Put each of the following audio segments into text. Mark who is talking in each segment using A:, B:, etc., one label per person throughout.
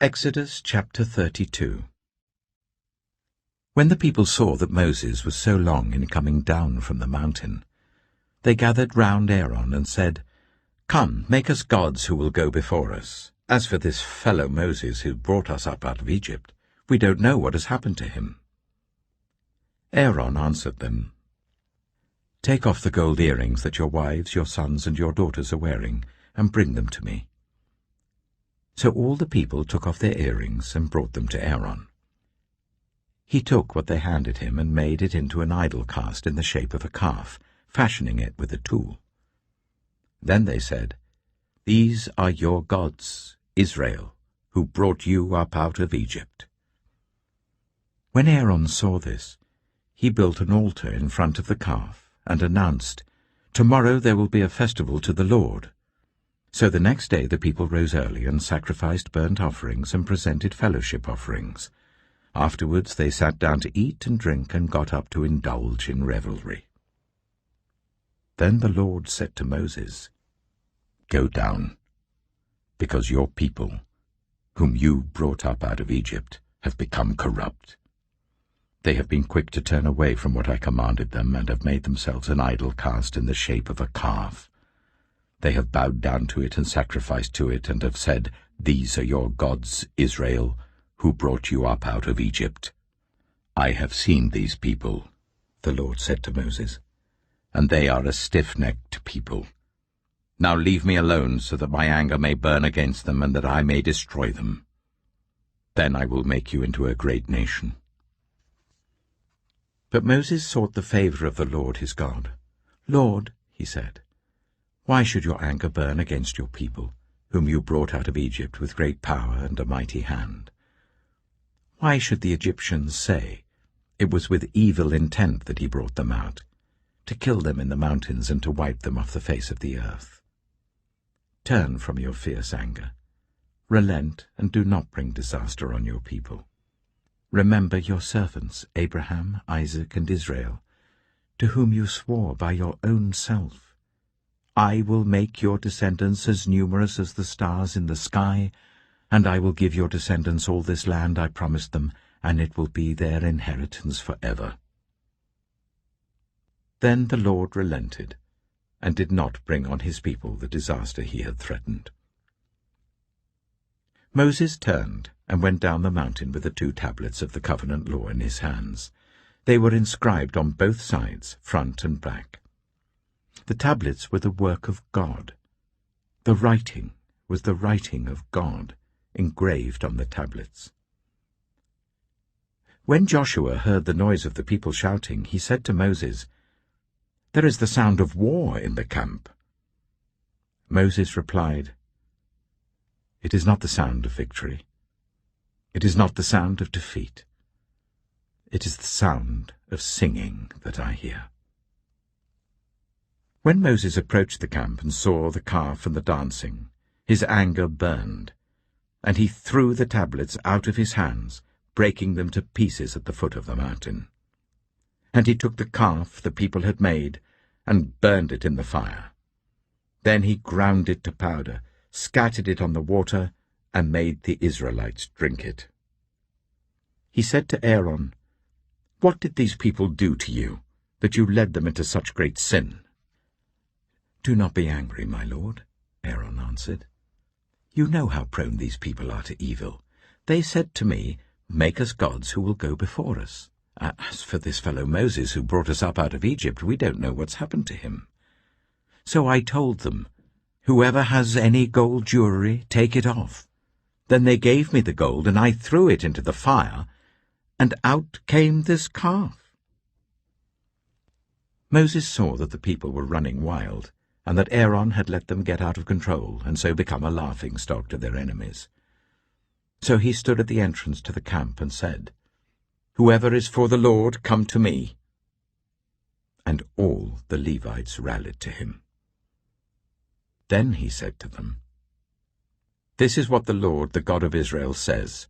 A: Exodus chapter 32. When the people saw that Moses was so long in coming down from the mountain, they gathered round Aaron and said, "Come, make us gods who will go before us. As for this fellow Moses who brought us up out of Egypt, we don't know what has happened to him." Aaron answered them, "Take off the gold earrings that your wives, your sons, and your daughters are wearing, and bring them to me." So all the people took off their earrings and brought them to Aaron. He took what they handed him and made it into an idol cast in the shape of a calf, fashioning it with a tool. Then they said, "These are your gods, Israel, who brought you up out of Egypt." When Aaron saw this, he built an altar in front of the calf and announced, "Tomorrow there will be a festival to the Lord." So the next day the people rose early and sacrificed burnt offerings and presented fellowship offerings. Afterwards they sat down to eat and drink and got up to indulge in revelry. Then the Lord said to Moses, "Go down, because your people, whom you brought up out of Egypt, have become corrupt. They have been quick to turn away from what I commanded them and have made themselves an idol cast in the shape of a calf. They have bowed down to it and sacrificed to it and have said, 'These are your gods, Israel, who brought you up out of Egypt.' I have seen these people," the Lord said to Moses, "and they are a stiff-necked people. Now leave me alone so that my anger may burn against them and that I may destroy them. Then I will make you into a great nation." But Moses sought the favor of the Lord his God. "Lord," he said, "why should your anger burn against your people, whom you brought out of Egypt with great power and a mighty hand? Why should the Egyptians say, 'It was with evil intent that he brought them out, to kill them in the mountains and to wipe them off the face of the earth'? Turn from your fierce anger. Relent and do not bring disaster on your people. Remember your servants, Abraham, Isaac, and Israel, to whom you swore by your own self, 'I will make your descendants as numerous as the stars in the sky, and I will give your descendants all this land I promised them, and it will be their inheritance forever.'" Then the Lord relented, and did not bring on his people the disaster he had threatened. Moses turned and went down the mountain with the 2 tablets of the covenant law in his hands. They were inscribed on both sides, front and back. The tablets were the work of God. The writing was the writing of God, engraved on the tablets. When Joshua heard the noise of the people shouting, he said to Moses, "There is the sound of war in the camp." Moses replied, "It is not the sound of victory. It is not the sound of defeat. It is the sound of singing that I hear." When Moses approached the camp and saw the calf and the dancing, his anger burned, and he threw the tablets out of his hands, breaking them to pieces at the foot of the mountain. And he took the calf the people had made and burned it in the fire. Then he ground it to powder, scattered it on the water, and made the Israelites drink it. He said to Aaron, "What did these people do to you, that you led them into such great sin?" "Do not be angry, my lord," Aaron answered. "You know how prone these people are to evil. They said to me, 'Make us gods who will go before us.' As for this fellow Moses who brought us up out of Egypt, we don't know what's happened to him. So I told them, 'Whoever has any gold jewelry, take it off.' Then they gave me the gold, and I threw it into the fire, and out came this calf." Moses saw that the people were running wild, and that Aaron had let them get out of control and so become a laughing-stock to their enemies. So he stood at the entrance to the camp and said, "Whoever is for the Lord, come to me." And all the Levites rallied to him. Then he said to them, "This is what the Lord, the God of Israel, says.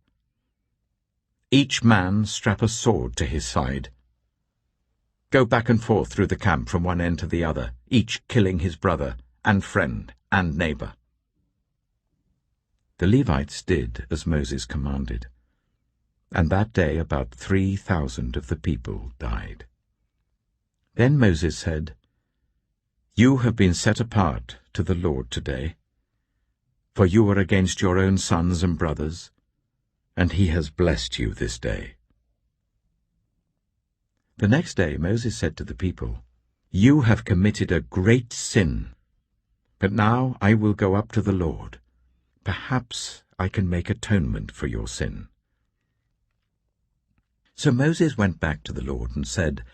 A: Each man strap a sword to his side. Go back and forth through the camp from one end to the other, each killing his brother and friend and neighbor." The Levites did as Moses commanded, and that day about 3,000 of the people died. Then Moses said, "You have been set apart to the Lord today, for you are against your own sons and brothers, and he has blessed you this day." The next day Moses said to the people, "You have committed a great sin, but now I will go up to the Lord. Perhaps I can make atonement for your sin." So Moses went back to the Lord and said,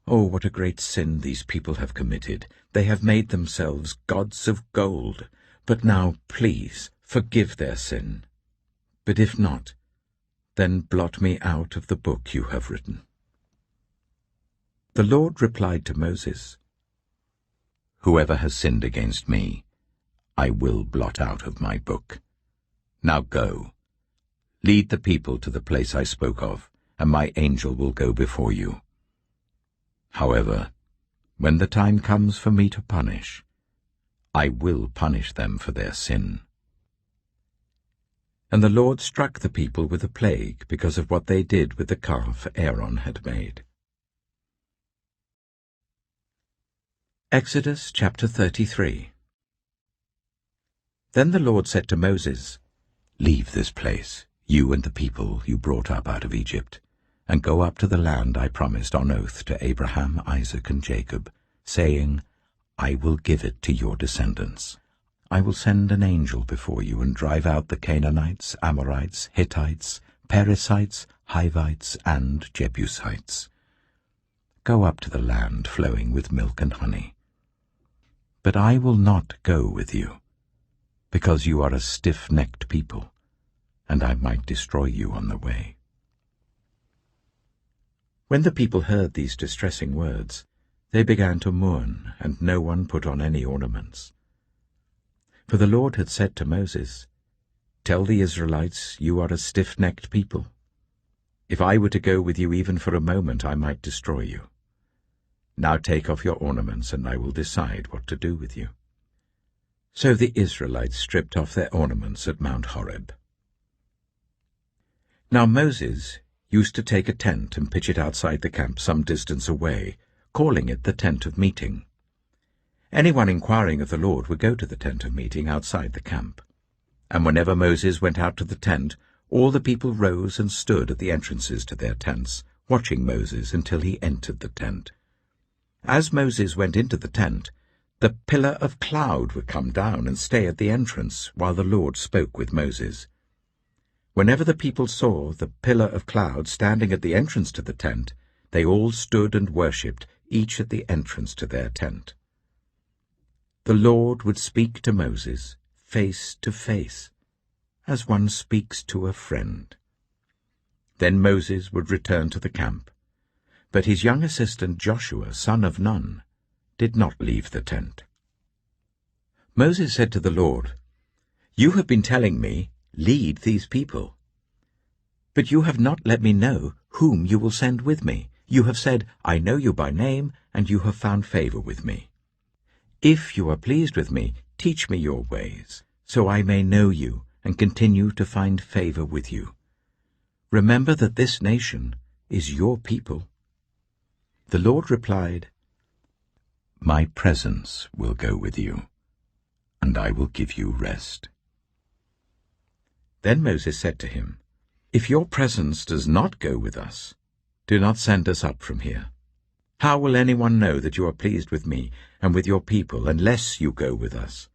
A: "Oh, what a great sin these people have committed. They have made themselves gods of gold. But now, please, forgive their sin. But if not, then blot me out of the book you have written." The Lord replied to Moses, "Whoever has sinned against me, I will blot out of my book. Now go, lead the people to the place I spoke of, and my angel will go before you. However, when the time comes for me to punish, I will punish them for their sin." And the Lord struck the people with a plague because of what they did with the calf Aaron had made. Exodus chapter 33. Then the Lord said to Moses, "Leave this place, you and the people you brought up out of Egypt, and go up to the land I promised on oath to Abraham, Isaac, and Jacob, saying, I will give it to your descendants. I will send an angel before you and drive out the Canaanites, Amorites, Hittites, Perizzites, Hivites, and Jebusites. Go up to the land flowing with milk and honey. But I will not go with you, because you are a stiff-necked people, and I might destroy you on the way." When the people heard these distressing words, they began to mourn, and no one put on any ornaments. For the Lord had said to Moses, "Tell the Israelites, you are a stiff-necked people. If I were to go with you even for a moment, I might destroy you. Now take off your ornaments, and I will decide what to do with you." So the Israelites stripped off their ornaments at Mount Horeb. Now Moses used to take a tent and pitch it outside the camp some distance away, calling it the tent of meeting. Anyone inquiring of the Lord would go to the tent of meeting outside the camp. And whenever Moses went out to the tent, all the people rose and stood at the entrances to their tents, watching Moses until he entered the tent. As Moses went into the tent, the pillar of cloud would come down and stay at the entrance while the Lord spoke with Moses. Whenever the people saw the pillar of cloud standing at the entrance to the tent, they all stood and worshipped, each at the entrance to their tent. The Lord would speak to Moses face to face, as one speaks to a friend. Then Moses would return to the camp, but his young assistant Joshua, son of Nun, did not leave the tent. Moses said to the Lord, "You have been telling me, 'Lead these people.' But you have not let me know whom you will send with me. You have said, 'I know you by name, and you have found favor with me.' If you are pleased with me, teach me your ways, so I may know you and continue to find favor with you. Remember that this nation is your people." The Lord replied, "My presence will go with you, and I will give you rest." Then Moses said to him, "If your presence does not go with us, do not send us up from here. How will anyone know that you are pleased with me and with your people unless you go with us?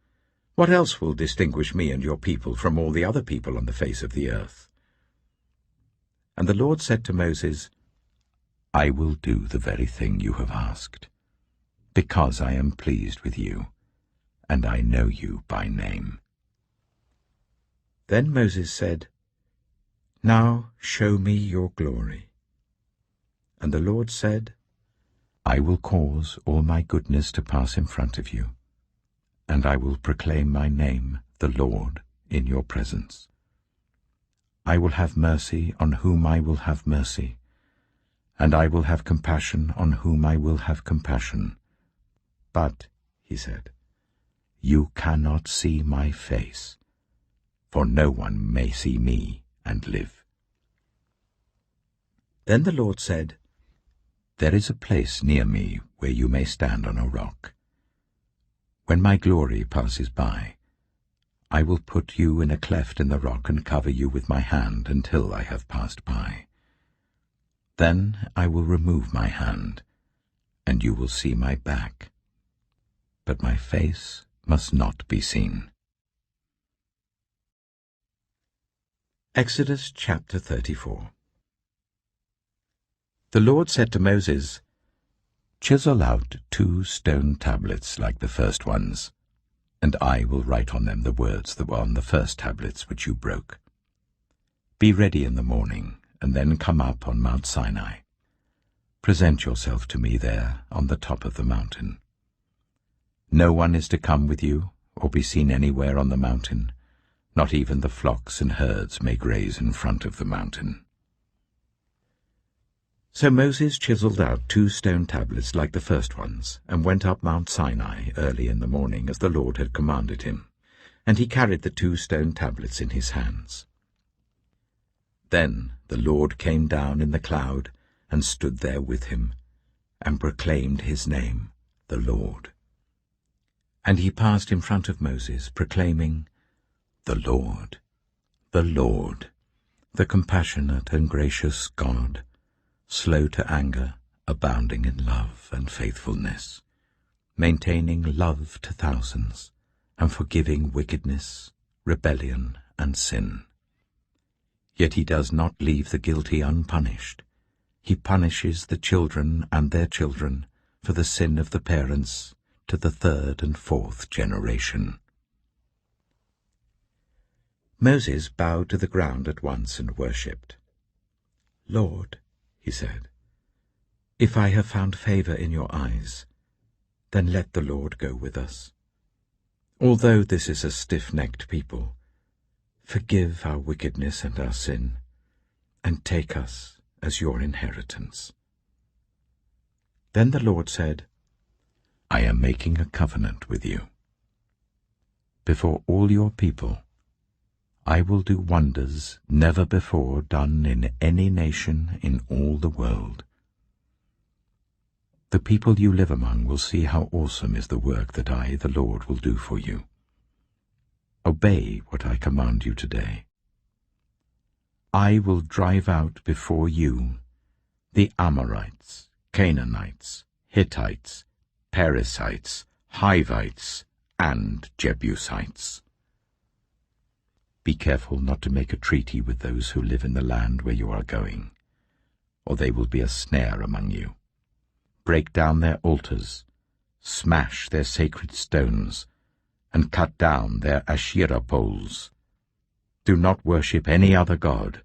A: What else will distinguish me and your people from all the other people on the face of the earth?" And the Lord said to Moses, "I will do the very thing you have asked, because I am pleased with you, and I know you by name." Then Moses said, "Now show me your glory." And the Lord said, "I will cause all my goodness to pass in front of you, and I will proclaim my name, the Lord, in your presence. I will have mercy on whom I will have mercy, and I will have compassion on whom I will have compassion. But," he said, "you cannot see my face, for no one may see me and live." Then the Lord said, "There is a place near me where you may stand on a rock. When my glory passes by, I will put you in a cleft in the rock and cover you with my hand until I have passed by. Then I will remove my hand, and you will see my back, but my face must not be seen." Exodus chapter 34. The Lord said to Moses, "Chisel out 2 stone tablets like the first ones, and I will write on them the words that were on the first tablets which you broke. Be ready in the morning, and then come up on Mount Sinai. Present yourself to me there on the top of the mountain. No one is to come with you or be seen anywhere on the mountain. Not even the flocks and herds may graze in front of the mountain." So Moses chiseled out 2 stone tablets like the first ones, and went up Mount Sinai early in the morning, as the Lord had commanded him, and he carried the 2 stone tablets in his hands. Then the Lord came down in the cloud, and stood there with him, and proclaimed his name, the Lord. And he passed in front of Moses, proclaiming, the Lord, the compassionate and gracious God, slow to anger, abounding in love and faithfulness, maintaining love to thousands, and forgiving wickedness, rebellion, and sin. Yet he does not leave the guilty unpunished. He punishes the children and their children for the sin of the parents to the 3rd and 4th generation. Moses bowed to the ground at once and worshipped. "Lord," he said, "if I have found favor in your eyes, then let the Lord go with us. Although this is a stiff-necked people, forgive our wickedness and our sin, and take us as your inheritance." Then the Lord said, "I am making a covenant with you. Before all your people, I will do wonders never before done in any nation in all the world. The people you live among will see how awesome is the work that I, the Lord, will do for you. Obey what I command you today. I will drive out before you the Amorites, Canaanites, Hittites, Perizzites, Hivites, and Jebusites. Be careful not to make a treaty with those who live in the land where you are going, or they will be a snare among you. Break down their altars, smash their sacred stones, and cut down their Asherah poles. Do not worship any other god,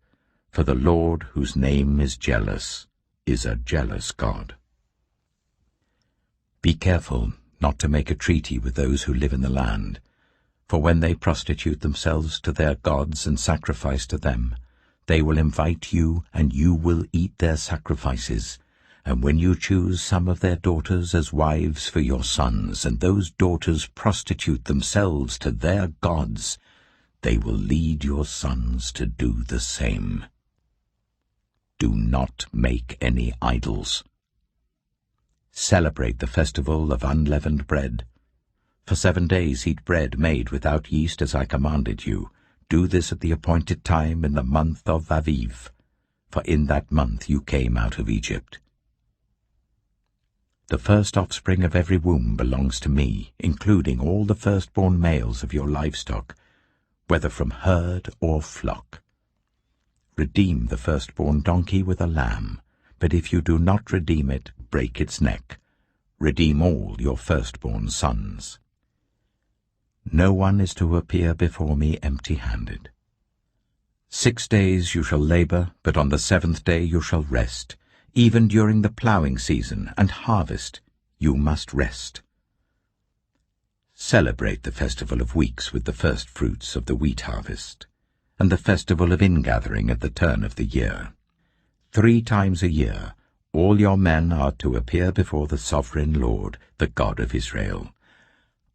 A: for the Lord, whose name is jealous, is a jealous God. Be careful not to make a treaty with those who live in the land, for when they prostitute themselves to their gods and sacrifice to them, they will invite you, and you will eat their sacrifices. And when you choose some of their daughters as wives for your sons, and those daughters prostitute themselves to their gods, they will lead your sons to do the same. Do not make any idols. Celebrate the festival of unleavened bread. For 7 days eat bread made without yeast as I commanded you. Do this at the appointed time in the month of Aviv, for in that month you came out of Egypt. The first offspring of every womb belongs to me, including all the firstborn males of your livestock, whether from herd or flock. Redeem the firstborn donkey with a lamb, but if you do not redeem it, break its neck. Redeem all your firstborn sons. No one is to appear before me empty-handed. 6 days you shall labor, but on the 7th day you shall rest. Even during the plowing season and harvest you must rest. Celebrate the festival of weeks with the first fruits of the wheat harvest, and the festival of ingathering at the turn of the year. 3 times a year all your men are to appear before the sovereign Lord, the God of Israel.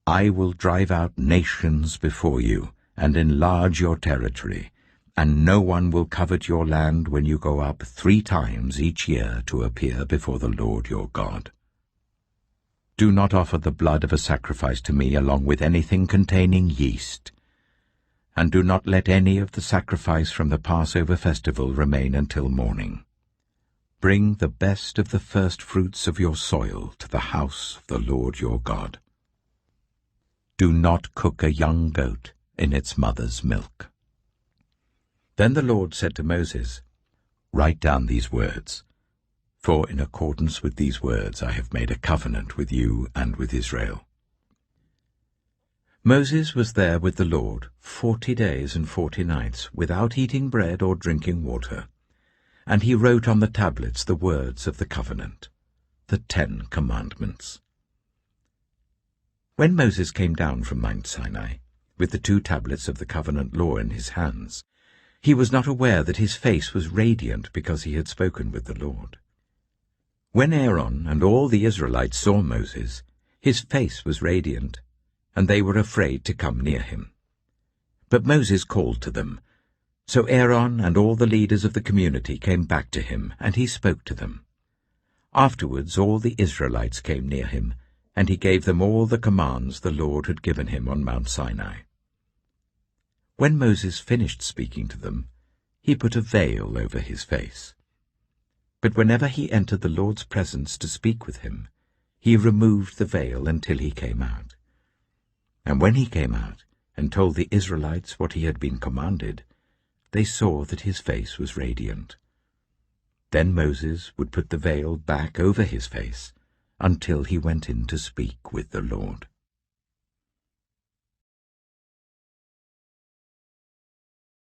A: I will drive out nations before you, and enlarge your territory, and no one will covet your land when you go up 3 times each year to appear before the Lord your God. Do not offer the blood of a sacrifice to me along with anything containing yeast, and do not let any of the sacrifice from the Passover festival remain until morning. Bring the best of the first fruits of your soil to the house of the Lord your God. Do not cook a young goat in its mother's milk. Then the Lord said to Moses, Write down these words, for in accordance with these words I have made a covenant with you and with Israel. Moses was there with the Lord 40 days and 40 nights, without eating bread or drinking water, and he wrote on the tablets the words of the covenant, the 10 commandments. When Moses came down from Mount Sinai, with the 2 tablets of the covenant law in his hands, he was not aware that his face was radiant because he had spoken with the Lord. When Aaron and all the Israelites saw Moses, his face was radiant, and they were afraid to come near him. But Moses called to them. So Aaron and all the leaders of the community came back to him, and he spoke to them. Afterwards all the Israelites came near him, and he gave them all the commands the Lord had given him on Mount Sinai. When Moses finished speaking to them, he put a veil over his face. But whenever he entered the Lord's presence to speak with him, he removed the veil until he came out. And when he came out and told the Israelites what he had been commanded, they saw that his face was radiant. Then Moses would put the veil back over his face until he went in to speak with the Lord.